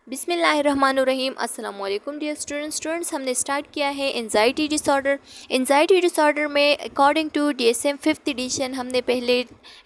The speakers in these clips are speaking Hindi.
बिस्मिल्लाहिर्रहमानुर्रहीम। अस्सलाम वालेकुम डियर स्टूडेंट्स, हमने स्टार्ट किया है एंजाइटी डिसऑर्डर। एंजाइटी डिसऑर्डर में according to DSM 5th edition हमने पहले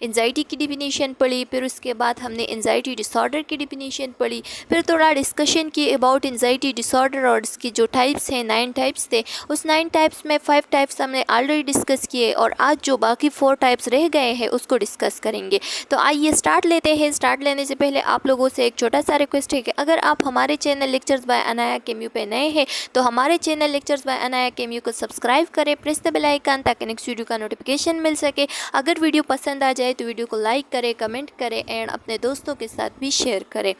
एंजाइटी की डिफिनीशन पढ़ी, फिर उसके बाद हमने एंजाइटी डिसऑर्डर की डिफिनीशन पढ़ी, फिर थोड़ा डिस्कशन की अबाउट एंजाइटी डिसऑर्डर और इसकी जो टाइप्स हैं 9 टाइप्स थे। उस 9 टाइप्स में 5 टाइप्स हमने ऑलरेडी डिस्कस किए और आज जो बाकी 4 टाइप्स रह गए हैं उसको डिस्कस करेंगे। तो आइए स्टार्ट लेते हैं। स्टार्ट लेने से पहले आप लोगों से एक छोटा सा रिक्वेस्ट है कि अगर आप हमारे चैनल लेक्चर्स बाय अनाया केम्यू पे नए हैं तो हमारे चैनल लेक्चर्स बाय अनाया केम्यू को सब्सक्राइब करें, प्रेस द बेल आइकन ताकि नेक्स्ट वीडियो का नोटिफिकेशन मिल सके। अगर वीडियो पसंद आ जाए तो वीडियो को लाइक करें, कमेंट करें एंड अपने दोस्तों के साथ भी शेयर करें।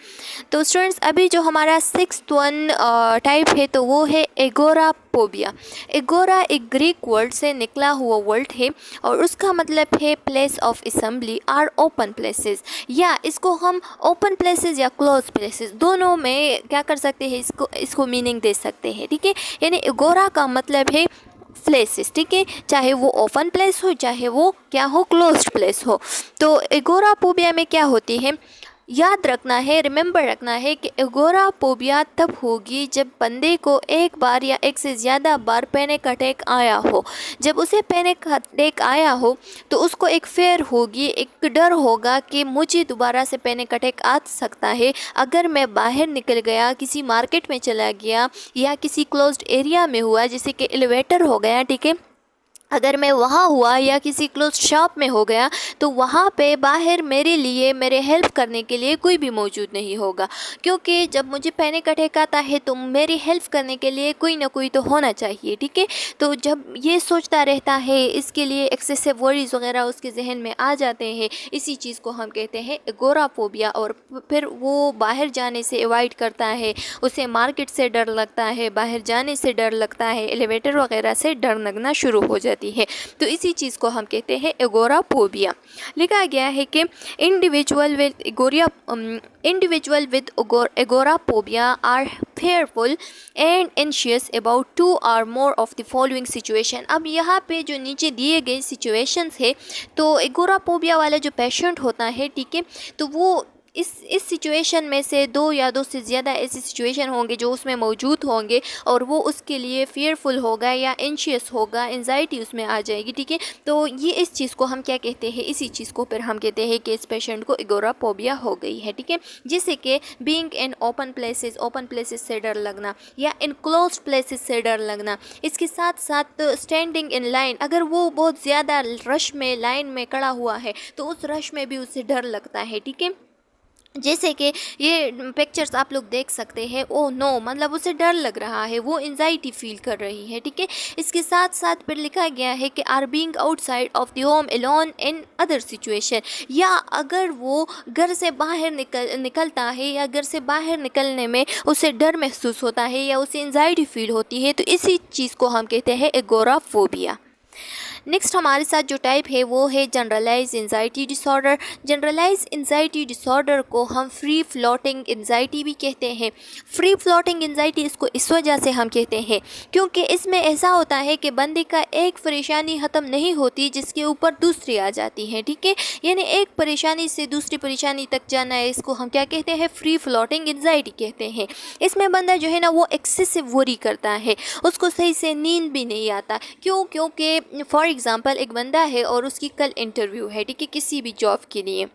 तो स्टूडेंट्स, अभी जो हमारा 6th वन टाइप है तो वो है एगोराफोबिया। एगोरा एक ग्रीक वर्ड से निकला हुआ वर्ड है और उसका मतलब है place of assembly or open places, या इसको हम ओपन प्लेसेस या क्लोज प्लेसेस दोनों में क्या कर सकते हैं, इसको मीनिंग दे सकते हैं। ठीक है, यानी एगोरा का मतलब है प्लेसेस। ठीक है, चाहे वो ओपन प्लेस हो चाहे वो क्या हो, क्लोज्ड प्लेस हो। तो एगोराफोबिया में क्या होती है, याद रखना है, रिमेंबर रखना है कि एगोराफोबिया तब होगी जब बंदे को एक बार या एक से ज़्यादा बार पैनिक अटैक आया हो। जब उसे पैनिक अटैक आया हो तो उसको एक फेयर होगी, एक डर होगा कि मुझे दोबारा से पैनिक अटैक आ सकता है अगर मैं बाहर निकल गया, किसी मार्केट में चला गया या किसी क्लोज्ड एरिया में हुआ, जैसे कि एलिवेटर हो गया। ठीक है, अगर मैं वहाँ हुआ या किसी क्लोज शॉप में हो गया तो वहाँ पे बाहर मेरे लिए, मेरे हेल्प करने के लिए कोई भी मौजूद नहीं होगा, क्योंकि जब मुझे पैनिक अटैक आता है तो मेरी हेल्प करने के लिए कोई ना कोई तो होना चाहिए। ठीक है, तो जब ये सोचता रहता है, इसके लिए एक्सेसिव वरीज वगैरह उसके जहन में आ जाते हैं, इसी चीज़ को हम कहते हैं एगोराफोबिया। और फिर वो बाहर जाने से अवॉइड करता है, उसे मार्केट से डर लगता है, बाहर जाने से डर लगता है, एलिवेटर वगैरह से डर लगना शुरू हो जाती है। तो इसी चीज़ को हम कहते हैं एगोराफोबिया। लिखा गया है कि individual with agoraphobia are fearful and anxious about 2 or more of the following situation। अब यहाँ पे जो नीचे दिए गए सिचुएशंस है, तो एगोराफोबिया वाला जो पेशेंट होता है, ठीक है, तो वो इस सिचुएशन में से 2 या 2 से ज़्यादा ऐसे सिचुएशन होंगे जो उसमें मौजूद होंगे और वो उसके लिए fearful होगा या एंशियस होगा, एंजाइटी उसमें आ जाएगी। ठीक है, तो ये इस चीज़ को हम क्या कहते हैं, इसी चीज़ को फिर हम कहते हैं कि इस पेशेंट को एगोराफोबिया हो गई है। ठीक है, जैसे कि बीइंग इन ओपन प्लेसेस से डर लगना या इन क्लोज्ड प्लेसेस से डर लगना। इसके साथ साथ स्टैंडिंग इन लाइन, अगर वो बहुत ज़्यादा रश में लाइन में खड़ा हुआ है तो उस रश में भी उसे डर लगता है। ठीक है, जैसे कि ये पिक्चर्स आप लोग देख सकते हैं, ओ नो, मतलब उसे डर लग रहा है, वो एंजाइटी फील कर रही है। ठीक है, इसके साथ साथ फिर लिखा गया है कि are being outside of the home alone in other situation, या अगर वो घर से बाहर निकलता है या घर से बाहर निकलने में उसे डर महसूस होता है या उसे एंजाइटी फील होती है, तो इसी चीज़ को हम कहते हैं एगोराफोबिया। नेक्स्ट हमारे साथ जो टाइप है वो है generalize anxiety disorder. Generalize anxiety disorder को हम फ्री फ्लोटिंग एंजाइटी भी कहते हैं। फ्री फ्लोटिंग एंजाइटी इसको इस वजह से हम कहते हैं क्योंकि इसमें ऐसा होता है कि बंदे का एक परेशानी ख़त्म नहीं होती जिसके ऊपर दूसरी आ जाती है। ठीक है, यानी एक परेशानी से दूसरी परेशानी तक जाना है, इसको हम क्या कहते हैं, फ्री फ्लोटिंग एंजाइटी कहते हैं। इसमें बंदा जो है ना वो एक्सेसिव वरी करता है, उसको सही से नींद भी नहीं आता। क्योंकि फॉर एग्जाम्पल एक बंदा है और उसकी कल इंटरव्यू है, ठीक है, किसी भी जॉब के लिए,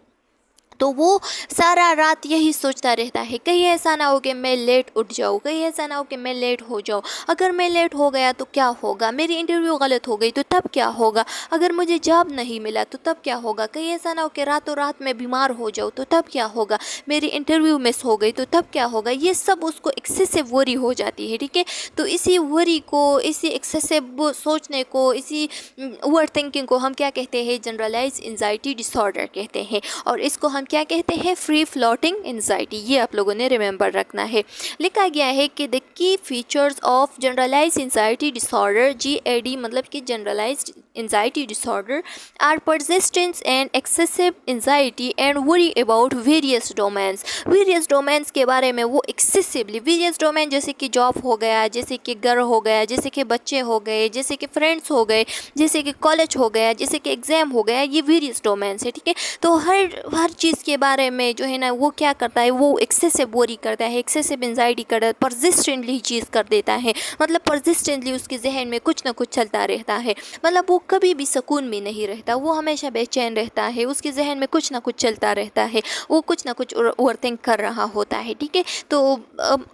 तो वो सारा रात यही सोचता रहता है, कहीं ऐसा ना हो कि मैं लेट उठ जाऊँ, कहीं ऐसा ना हो कि मैं लेट हो जाऊँ, अगर मैं लेट हो गया तो क्या होगा, मेरी इंटरव्यू गलत हो गई तो तब क्या होगा, अगर मुझे जॉब नहीं मिला तो तब क्या होगा, कहीं ऐसा ना हो कि रातों रात में बीमार हो जाऊँ तो तब क्या होगा, मेरी इंटरव्यू मिस हो गई तो तब क्या होगा। ये सब उसको एक्सेसिव वरी हो जाती है। ठीक है, तो इसी वरी को, इसी एक्सेसिव सोचने को, इसी ओवर थिंकिंग को हम क्या कहते हैं, जनरलाइज एंजाइटी डिसऑर्डर कहते हैं। और इसको हम क्या कहते हैं, फ्री फ्लोटिंग एंजाइटी। ये आप लोगों ने रिमेंबर रखना है। लिखा गया है कि the key features of generalize anxiety disorder, GAD मतलब कि generalized anxiety disorder are persistence and excessive anxiety and worry about various domains. various domains के बारे में वो excessively, various domain जैसे कि जॉब हो गया, जैसे कि घर हो गया, जैसे कि बच्चे हो गए, जैसे कि फ्रेंड्स हो गए, जैसे कि कॉलेज हो गया, जैसे कि एग्ज़ाम हो गया, ये वेरियस डोमेन्स है, ठीक है। तो हर चीज़ के बारे में जो है ना वो क्या करता है, वो एक्सेसिव वरी करता है, एक्सेसिव एंजाइटी करता है, परसिस्टेंटली चीज़ कर देता है, मतलब परसिस्टेंटली उसके जहन में कुछ ना कुछ चलता रहता है, मतलब वो कभी भी सुकून में नहीं रहता, वो हमेशा बेचैन रहता है, उसके जहन में कुछ ना कुछ चलता रहता है, वो कुछ ना कुछ ओवरथिंक कर रहा होता है, ठीक है। तो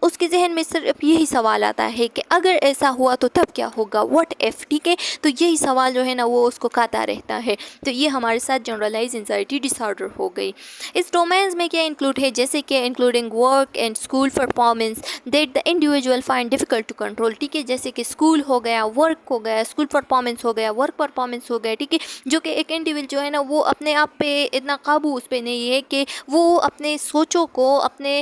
उसके जहन में सिर्फ यही सवाल आता है कि अगर ऐसा हुआ तो तब क्या होगा, व्हाट इफ, ठीक है। तो यही सवाल जो है ना वो उसको खाता रहता है। तो ये हमारे साथ जनरलाइज एंजाइटी डिसऑर्डर हो गई। इस डोमेन्स में क्या इंक्लूड है, जैसे कि including work and school performance that the individual find difficult to control, ठीक है। जैसे कि स्कूल हो गया, वर्क हो गया, स्कूल परफॉर्मेंस हो गया, वर्क परफॉर्मेंस हो गया, ठीक है, जो कि एक इंडिविजुअल जो है ना वो अपने आप पे इतना काबू उस पर नहीं है कि वो अपने सोचों को, अपने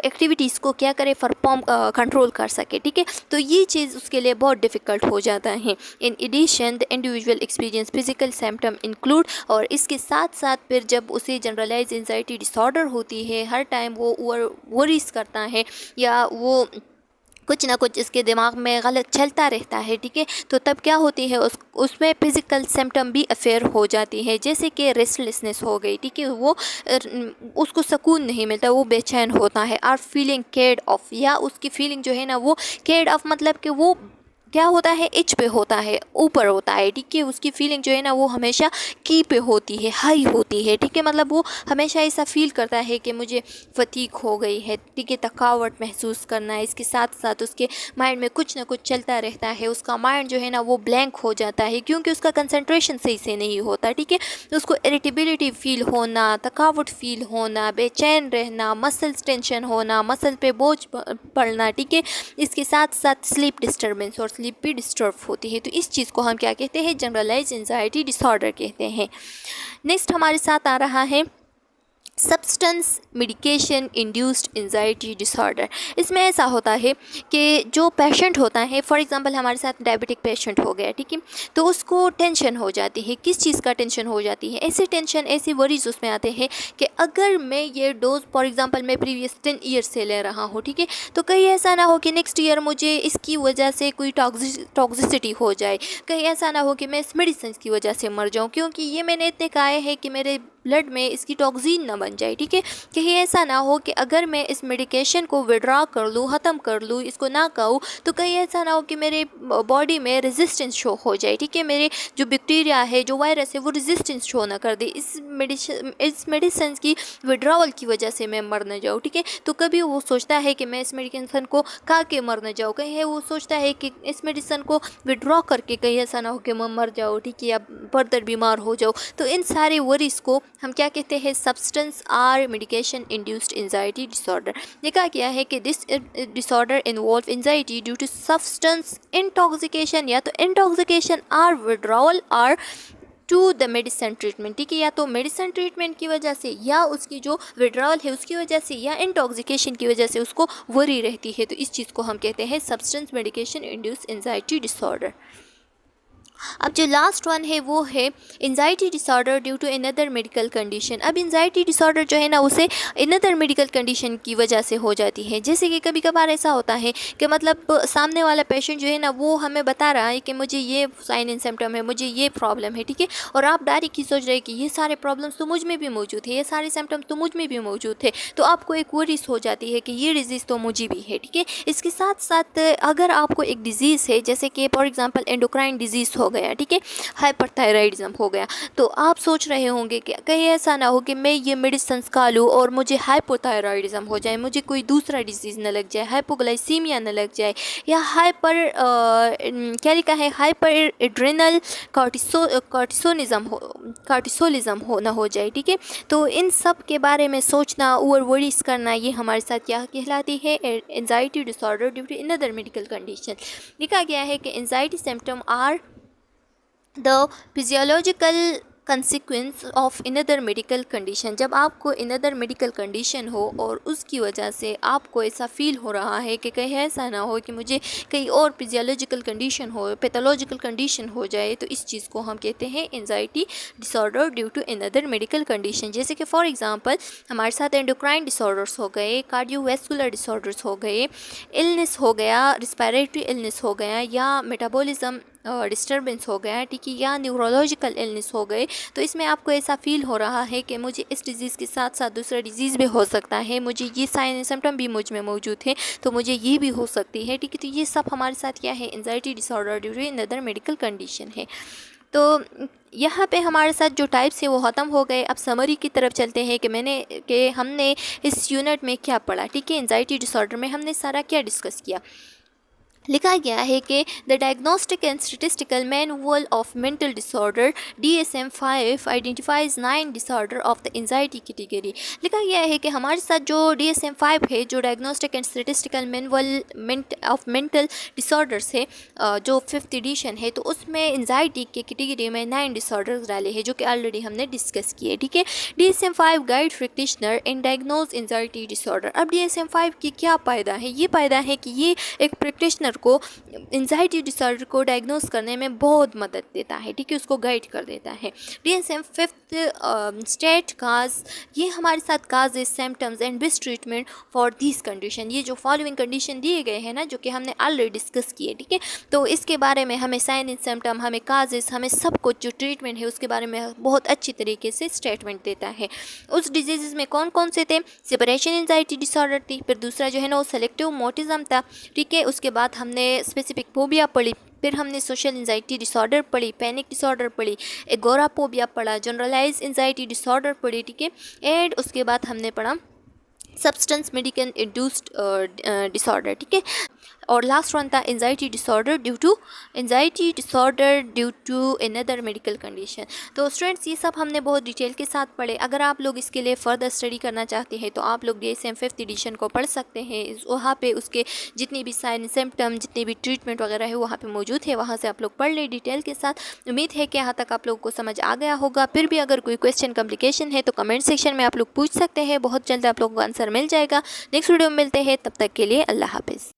एक्टिविटीज़ को क्या करे, कंट्रोल कर सके, ठीक है। तो ये चीज़ उसके लिए बहुत डिफ़िकल्ट हो जाता है। In addition the individual experience physical symptom include, और इसके साथ साथ फिर जब उसे जनरलाइज एंजाइटी डिसऑर्डर होती है, हर टाइम वो वरीज करता है या वो कुछ ना कुछ इसके दिमाग में गलत चलता रहता है, ठीक है। तो तब क्या होती है, उसमें फिज़िकल सिम्टम भी अफेयर हो जाती है, जैसे कि रेस्टलेसनेस हो गई, ठीक है, वो उसको सुकून नहीं मिलता, वो बेचैन होता है। आर फीलिंग केयर्ड ऑफ, या उसकी फीलिंग जो है ना वो केयर्ड ऑफ मतलब कि वो क्या होता है, एज पे होता है, ऊपर होता है, ठीक है। उसकी फीलिंग जो है ना वो हमेशा की पे होती है, हाई होती है, ठीक है। मतलब वो हमेशा ऐसा फील करता है कि मुझे फटीग हो गई है, ठीक है, थकावट महसूस करना है। इसके साथ साथ उसके माइंड में कुछ ना कुछ चलता रहता है, उसका माइंड जो है ना वो ब्लैंक हो जाता है क्योंकि उसका कंसंट्रेशन सही से नहीं होता, ठीक है। उसको इरिटेबिलिटी फील होना, थकावट फील होना, बेचैन रहना, मसल्स टेंशन होना, मसल पे बोझ पड़ना, ठीक है। इसके साथ साथ स्लीप डिस्टर्बेंस और स्लीप भी डिस्टर्ब होती है। तो इस चीज़ को हम क्या कहते हैं, जनरलाइज एंजाइटी डिसऑर्डर कहते हैं। नेक्स्ट हमारे साथ आ रहा है substance medication induced anxiety disorder. इसमें ऐसा होता है कि जो पेशेंट होता है, फॉर एग्जांपल हमारे साथ डायबिटिक पेशेंट हो गया, ठीक है, तो उसको टेंशन हो जाती है। किस चीज़ का टेंशन हो जाती है, ऐसी टेंशन, ऐसी वरीज उसमें आते हैं कि अगर मैं ये डोज फॉर एग्जांपल मैं प्रीवियस 10 ईयर्स से ले रहा हूँ, ठीक है, तो कहीं ऐसा ना हो कि नेक्स्ट ईयर मुझे इसकी वजह से कोई टॉक्सिसिटी हो जाए, कहीं ऐसा ना हो कि मैं इस मेडिसिन की वजह से मर जाऊँ क्योंकि ये मैंने इतने खाए हैं कि मेरे ब्लड में इसकी टॉक्सिन ना बन जाए, ठीक है। कहीं ऐसा ना हो कि अगर मैं इस मेडिकेशन को विड्रॉ कर लूँ, ख़त्म कर लूँ, इसको ना खाऊँ, तो कहीं ऐसा ना हो कि मेरे बॉडी में रेजिस्टेंस शो हो जाए, ठीक है, मेरे जो बैक्टीरिया है, जो वायरस है, वो रेजिस्टेंस शो ना कर दे इस मेडिसिन की विड्रॉवल की वजह से मैं मर न जाऊँ, ठीक है। तो कभी वो सोचता है कि मैं इस मेडिसिन को खा के मर न जाऊँ, कहीं वो सोचता है कि इस मेडिसिन को विड्रॉ करके कहीं ऐसा ना हो कि मैं मर जाऊँ, ठीक है, या फर्दर बीमार हो जाऊँ। तो इन सारे वरीज को हम क्या कहते हैं, substance or medication induced anxiety disorder. देखा गया है कि this disorder involve anxiety due to substance intoxication, या तो intoxication or withdrawal or to the medicine treatment, ठीक है, या तो मेडिसिन ट्रीटमेंट की वजह से, या उसकी जो विड्रॉवल है उसकी वजह से, या इंटॉक्सिकेशन की वजह से उसको वरी रहती है। तो इस चीज़ को हम कहते हैं substance medication induced anxiety disorder. अब जो लास्ट वन है वो है anxiety disorder due to another medical condition. अब एंजाइटी डिसऑर्डर जो है ना उसे अनदर मेडिकल कंडीशन की वजह से हो जाती है। जैसे कि कभी कभार ऐसा होता है कि मतलब सामने वाला पेशेंट जो है ना वो हमें बता रहा है कि मुझे ये साइन एंड सिम्टम है, मुझे ये प्रॉब्लम है, ठीक है, और आप डायरेक्ट ही सोच रहे हैं कि ये सारे प्रॉब्लम्स तो मुझ में भी मौजूद है, ये सारे सिम्टम्स तो मुझ में भी मौजूद थे, तो आपको एक वरीज हो जाती है कि ये डिजीज़ तो मुझे भी है, ठीक है। इसके साथ साथ अगर आपको एक डिजीज़ है, जैसे कि फॉर एग्जांपल एंडोक्राइन डिजीज़ हो गया, ठीक है, हाइपरथायराइडिज्म हो गया, तो आप सोच रहे होंगे कि कहीं ऐसा ना हो कि मैं ये मेडिसिन खा लूँ और मुझे हाइपोथायराइडिज्म हो जाए, मुझे कोई दूसरा डिजीज़ न लग जाए, हाइपोग्लाइसीमिया न लग जाए, या क्या लिखा है, हाइपर एड्रेनल कार्टिसोलिज्म हो ना हो जाए, ठीक है। तो इन सब के बारे में सोचना और वरीज करना, ये हमारे साथ क्या कहलाती है, anxiety disorder due to another medical condition. लिखा गया है कि anxiety symptom are the physiological consequence of another medical condition. जब आपको इनदर मेडिकल कंडीशन हो और उसकी वजह से आपको ऐसा फील हो रहा है कि कहीं ऐसा ना हो कि मुझे कहीं और फिजियोलॉजिकल कंडीशन हो, पैथोलॉजिकल कंडीशन हो जाए, तो इस चीज़ को हम कहते हैं anxiety disorder due to another medical condition. जैसे कि फॉर एग्जांपल हमारे साथ एंडोक्राइन डिसऑर्डर्स हो गए, कार्डियोवैस्कुलर डिसऑर्डर्स हो गए, इलनेस हो गया, रिस्पिरेटरी इलनेस हो गया, या मेटाबॉलिज्म डिस्टर्बेंस हो गया, ठीक है, या न्यूरोलॉजिकल इलनेस हो गए। तो इसमें आपको ऐसा फील हो रहा है कि मुझे इस डिज़ीज़ के साथ साथ दूसरा डिज़ीज़ भी हो सकता है, मुझे ये साइन एंड सिम्टम भी मुझ में मौजूद है, तो मुझे ये भी हो सकती है, ठीक है। तो ये सब हमारे साथ क्या है, anxiety disorder due to another medical condition है। तो यहाँ पे हमारे साथ जो टाइप्स है वो ख़त्म हो गए। अब समरी की तरफ चलते हैं कि हमने इस यूनिट में क्या पढ़ा, ठीक है। एंजाइटी डिसऑर्डर में हमने सारा क्या डिस्कस किया। लिखा गया है कि the diagnostic and statistical manual of mental disorder DSM-5 identifies 9 disorder of the anxiety category. लिखा गया है कि हमारे साथ जो DSM-5 है, जो diagnostic and statistical manual of mental disorders है, जो 5th एडिशन है, तो उसमें एंजाइटी के कैटेगरी में 9 डिसऑर्डर्स डाले हैं, जो कि ऑलरेडी हमने डिस्कस किए, ठीक है। DSM-5 गाइड प्रैक्टिशनर इन डायग्नोज एंजाइटी डिसऑर्डर। अब DSM-5 की क्या फ़ायदा है, ये फ़ायदा है कि ये एक प्रैक्टिशनर को एंजाइटी डिसऑर्डर को डायग्नोस करने में बहुत मदद देता है, ठीक है, उसको गाइड कर देता है। DSM-5 स्टेट काज, ये हमारे साथ causes, symptoms and best treatment for this condition. ये जो फॉलोइंग कंडीशन दिए गए हैं ना, जो कि हमने ऑलरेडी डिस्कस किए, ठीक है, तो इसके बारे में हमें साइन एंड सिम्टम, हमें काजेस, हमें सब कुछ जो ट्रीटमेंट है उसके बारे में बहुत अच्छी तरीके से स्टेटमेंट देता है। उस डिजीज़ में कौन कौन से थे, सेपरेशन एंजाइटी डिसऑर्डर थी, फिर दूसरा जो है ना वो सेलेक्टिव मोटिज्म था, ठीक है, उसके बाद हमने स्पेसिफिक फोबिया पढ़ी, फिर हमने सोशल एंजाइटी डिसऑर्डर पढ़ी, पैनिक डिसऑर्डर पढ़ी, एगोराफोबिया पढ़ा, जनरलाइज एंजाइटी डिसऑर्डर पढ़ी, ठीक है, एंड उसके बाद हमने पढ़ा सब्सटेंस मेडिकल इंड्यूस्ड डिसऑर्डर, ठीक है, और लास्ट वन था anxiety disorder due to another medical condition. तो स्टूडेंट्स ये सब हमने बहुत डिटेल के साथ पढ़े। अगर आप लोग इसके लिए फ़र्दर स्टडी करना चाहते हैं तो आप लोग DSM 5th एडिशन को पढ़ सकते हैं। वहाँ पे उसके जितनी भी साइन सिम्टम, जितनी भी ट्रीटमेंट वगैरह है वहाँ पे मौजूद है, वहाँ से आप लोग पढ़ लें डिटेल के साथ। उम्मीद है कि यहाँ तक आप लोगों को समझ आ गया होगा। फिर भी अगर कोई क्वेश्चन कॉम्प्लिकेशन है तो कमेंट सेक्शन में आप लोग पूछ सकते हैं, बहुत जल्द आप लोगों को आंसर मिल जाएगा। नेक्स्ट वीडियो में मिलते हैं, तब तक के लिए अल्लाह हाफिज़।